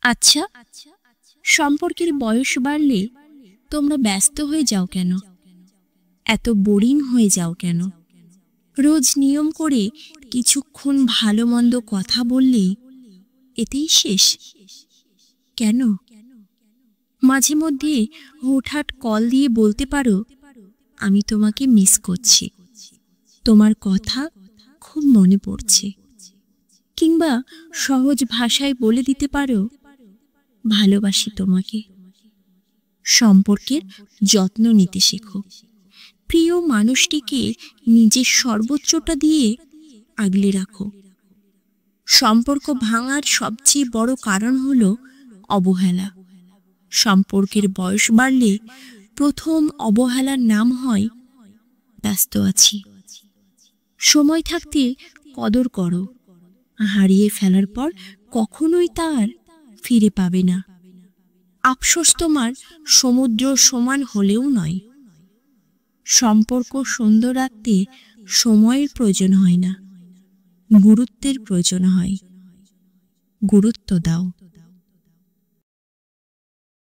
আচ্ছা, সম্পর্কের বয়স বাড়লে তোমরা ব্যস্ত হয়ে যাও কেন? এত বোরিং হয়ে যাও কেন? রোজ নিয়ম করে কিছুক্ষণ ভালো মন্দ কথা বললেই এতেই শেষ? কেন? মাঝে মধ্যে হুটহাট কল দিয়ে বলতে পারো, আমি তোমাকে মিস করছি, তোমার কথা খুব মনে পড়ছে। কিংবা সহজ ভাষায় বলে দিতে পারো, ভালোবাসি তোমাকে। সম্পর্কের যত্ন নিতে শেখো। প্রিয় মানুষটিকে নিজের সর্বোচ্চটা দিয়ে আগলে রাখো। সম্পর্ক ভাঙার সবচেয়ে বড় কারণ হলো অবহেলা। সম্পর্কের বয়স বাড়লে প্রথম অবহেলার নাম হয় ব্যস্ত আছি। সময় থাকতে কদর করো, হারিয়ে ফেলার পর কখনোই তার ফিরে পাবে না। আফসোস তোমার সমুদ্র সমান হলেও নয়। সম্পর্ক সুন্দর রাখতে সময়ের প্রয়োজন হয় না, গুরুত্বের প্রয়োজন হয়। গুরুত্ব দাও।